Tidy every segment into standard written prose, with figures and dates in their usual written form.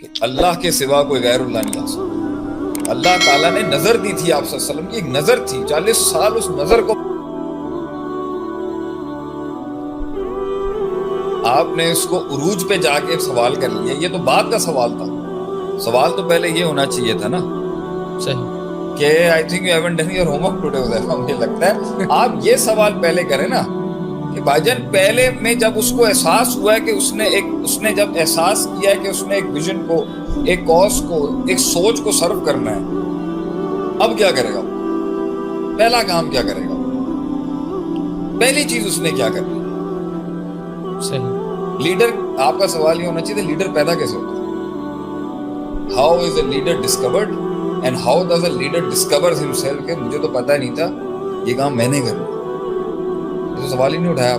کہ اللہ کے سوا کوئی غیر اللہ نہیں آ سکتا. اللہ تعالیٰ نے نظر دی تھی آپ صلی اللہ علیہ وسلم کی، ایک نظر تھی، 40 سال اس نظر کو آپ نے اس کو عروج پہ جا کے سوال کر لیا. یہ تو بعد کا سوال تھا. سوال تو پہلے یہ ہونا چاہیے تھا نا صحیح کہ I think you haven't done your home work today. مجھے لگتا ہے آپ یہ سوال پہلے کریں نا کہ بھائی جان پہلے میں جب اس کو احساس ہوا ہے کہ اس نے جب احساس کیا ہے کہ اس نے ایک ویژن کو، ایک کاز کو، ایک سوچ کو سرو کرنا ہے، اب کیا کرے گا؟ پہلا کام کیا کرے گا؟ پہلی چیز اس نے کیا کرنی؟ صحیح لیڈر، آپ کا سوال یہ ہونا چاہیے لیڈر پیدا کیسے ہوتا ہے؟ How is a leader discovered and how does a leader discourse himself. کہ مجھے تو پتہ ہی نہیں تھا یہ کام میں نے کرنا. یہ تو سوال ہی نہیں اٹھایا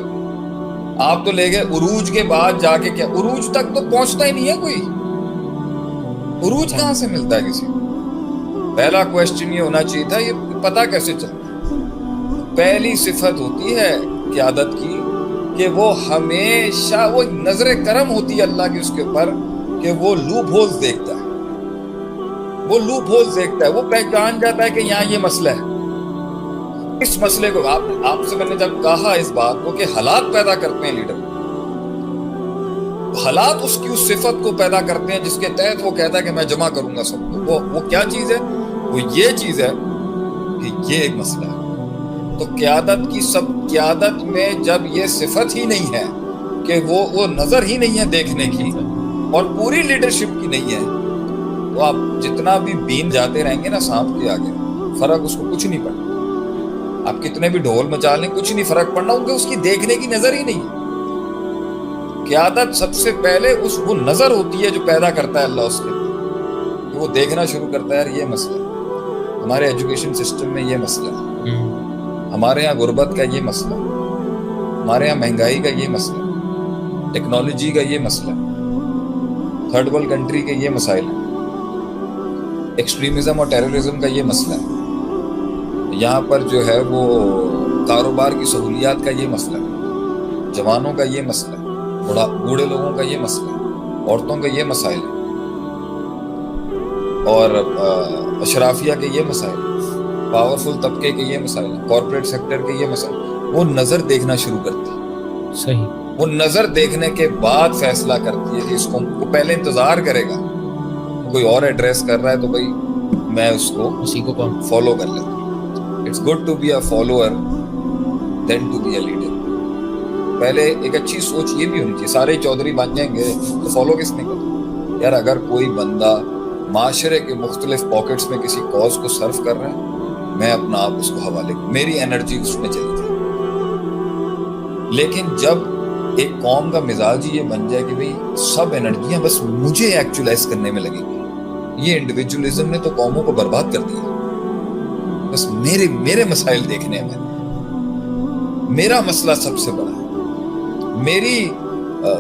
آپ تو لے گئے عروج کے بعد جا کے. کیا عروج تک تو پہنچتا ہی نہیں ہے کوئی. عروج کہاں سے ملتا ہے کسی کو؟ پہلا کوشچن یہ ہونا چاہیے تھا یہ پتہ کیسے چلتا ہے؟ پہلی صفت ہوتی ہے قیادت کی کہ وہ ہمیشہ، وہ نظر کرم ہوتی ہے اللہ کی اس کے اوپر کہ وہ لوپ ہولز دیکھتا ہے. وہ لوپ ہولز دیکھتا ہے، وہ پہچان جاتا ہے کہ یہاں یہ مسئلہ ہے. اس مسئلے کو آپ سے میں نے جب کہا اس بات کو کہ حالات پیدا کرتے ہیں لیڈر، حالات اس کی اس صفت کو پیدا کرتے ہیں جس کے تحت وہ کہتا ہے کہ میں جمع کروں گا سب کو. وہ کیا چیز ہے؟ وہ یہ چیز ہے کہ یہ ایک مسئلہ ہے. تو قیادت میں جب یہ صفت ہی نہیں ہے کہ وہ نظر ہی نہیں ہے دیکھنے کی اور پوری لیڈرشپ کی نہیں ہے، تو آپ جتنا بھی بین جاتے رہیں گے نا سانپ کے آگے، فرق اس کو کچھ نہیں پڑنا. آپ کتنے بھی ڈھول مچا لیں کچھ نہیں فرق پڑنا، کیونکہ اس کی دیکھنے کی نظر ہی نہیں ہے. قیادت سب سے پہلے وہ نظر ہوتی ہے جو پیدا کرتا ہے اللہ اس کے لیے. وہ دیکھنا شروع کرتا ہے یار یہ مسئلہ ہے، ہمارے ایجوکیشن سسٹم میں یہ مسئلہ ہے، ہمارے ہاں غربت کا یہ مسئلہ ہے، ہمارے ہاں مہنگائی کا یہ مسئلہ ہے، ٹیکنالوجی کا یہ مسئلہ ہے، تھرڈ ورلڈ کنٹری کے یہ مسائل ہیں، ایکسٹریمزم اور ٹیررزم کا یہ مسئلہ ہے، یہاں پر جو ہے وہ کاروبار کی سہولیات کا یہ مسئلہ ہے، جوانوں کا یہ مسئلہ ہے، بوڑھے لوگوں کا یہ مسئلہ ہے، عورتوں کا یہ مسائل ہے، اور اشرافیہ کے یہ مسائل ہیں، پاورفل طبقے کے یہ مسائل ہیں، کارپوریٹ سیکٹر کے یہ مسائل. وہ نظر دیکھنا شروع کرتی ہے. صحیح وہ نظر دیکھنے کے بعد فیصلہ کرتی ہے کہ اس کو پہلے انتظار کرے گا کوئی اور ایڈریس کر رہا ہے تو بھائی میں اس کو اسی کو فالو کر لیتا ہوں. It's good to be a follower than to be a leader. پہلے ایک اچھی سوچ یہ بھی ہونی چاہیے، سارے چودھری بن جائیں گے تو فالو کس نے کرنا؟ یار اگر کوئی بندہ معاشرے کے مختلف پاکٹس میں کسی کاز کو سرو کر رہا ہے، میں اپنا آپ اس کو حوالے، میری انرجی اس میں چلی جائے. لیکن جب ایک قوم کا مزاج یہ بن جائے کہ بھئی سب انرجیاں بس مجھے ایکچولائز کرنے میں لگیں گی، یہ انڈیویجولزم نے تو قوموں کو برباد کر دیا. بس میرے مسائل دیکھنے ہیں، میرا مسئلہ سب سے بڑا ہے،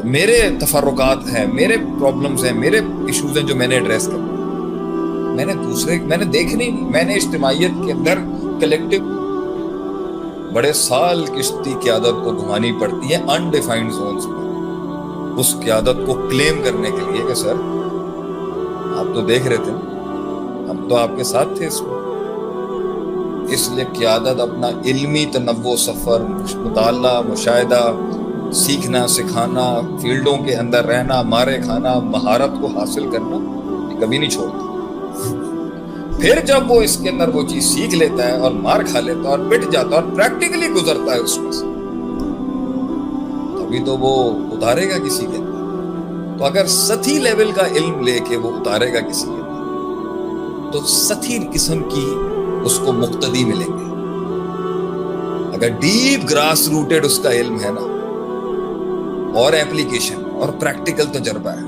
میرے تفرقات ہیں، میرے پرابلمز ہیں، میرے ایشوز ہیں جو میں نے ایڈریس کرنے. میں نے دیکھنے نہیں. میں نے اجتماعیت کے اندر کلیکٹیو بڑے سال کشتی قیادت کو گھمانی پڑتی ہے انڈیفائنڈ زونز میں، اس قیادت کو کلیم کرنے کے لیے کہ سر آپ تو دیکھ رہے تھے، ہم تو آپ کے ساتھ تھے اس میں. اس لیے قیادت اپنا علمی تنوع، سفر، مطالعہ، مشاہدہ، سیکھنا سکھانا، فیلڈوں کے اندر رہنا، مارے کھانا، مہارت کو حاصل کرنا یہ کبھی نہیں چھوڑتا. پھر جب وہ اس کے اندر وہ چیز سیکھ لیتا ہے اور مار کھا لیتا ہے اور پٹ جاتا ہے اور پریکٹیکلی گزرتا ہے اس میں سے، تبھی تو وہ اتارے گا کسی کے اندر. تو اگر سطحی لیول کا علم لے کے وہ اتارے گا کسی کے اندر تو سطحی قسم کی اس کو مقتدی ملیں گے. اگر ڈیپ گراس روٹیڈ اس کا علم ہے نا، اور ایپلیکیشن اور پریکٹیکل تجربہ ہے،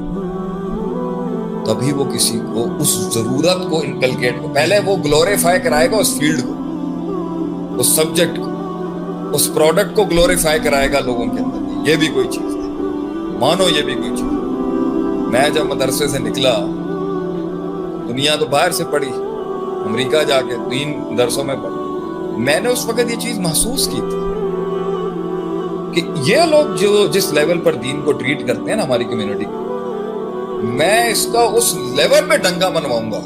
تبھی وہ کسی کو اس ضرورت کو انکلکیٹ کو، پہلے وہ گلوریفائی کرائے گا اس فیلڈ کو، اس سبجیکٹ کو، اس پروڈکٹ کو گلوریفائی کرائے گا لوگوں کے اندر. یہ بھی کوئی چیز ہے، مانو یہ بھی کوئی چیز. میں جب مدرسے سے نکلا، دنیا تو باہر سے پڑھی، امریکہ جا کے 3 درسوں میں پڑھا، میں نے اس وقت یہ چیز محسوس کی تھی کہ یہ لوگ جو جس لیول پر دین کو ٹریٹ کرتے ہیں نا ہماری کمیونٹی کو، میں اس کا اس لیول پہ ڈنگا منواؤں گا.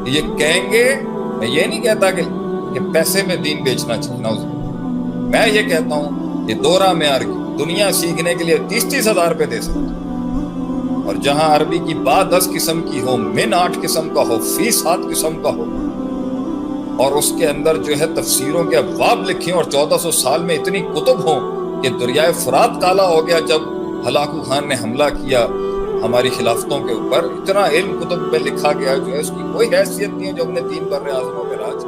یہ کہیں گے, میں یہ نہیں کہتا کہ پیسے میں دین بیچنا چاہیے, نعوذ باللہ. میں یہ کہتا ہوں کہ دورہ معیار کی دنیا سیکھنے کے لیے 30-30 ہزار روپے دے سکتے, اور جہاں عربی کی بات 10 قسم کی ہو, من 8 قسم کا ہو, فی 7 قسم کا ہو, اور اس کے اندر جو ہے تفسیروں کے ابواب لکھیں, اور 1400 سال میں اتنی کتب ہوں کہ دریائے فرات کالا ہو گیا جب ہلاکو خان نے حملہ کیا ہماری خلافتوں کے اوپر. اتنا علم کتب میں لکھا گیا جو ہے اس کی کوئی حیثیت نہیں ہے جو اپنے 3 بر اعظموں پہ راج.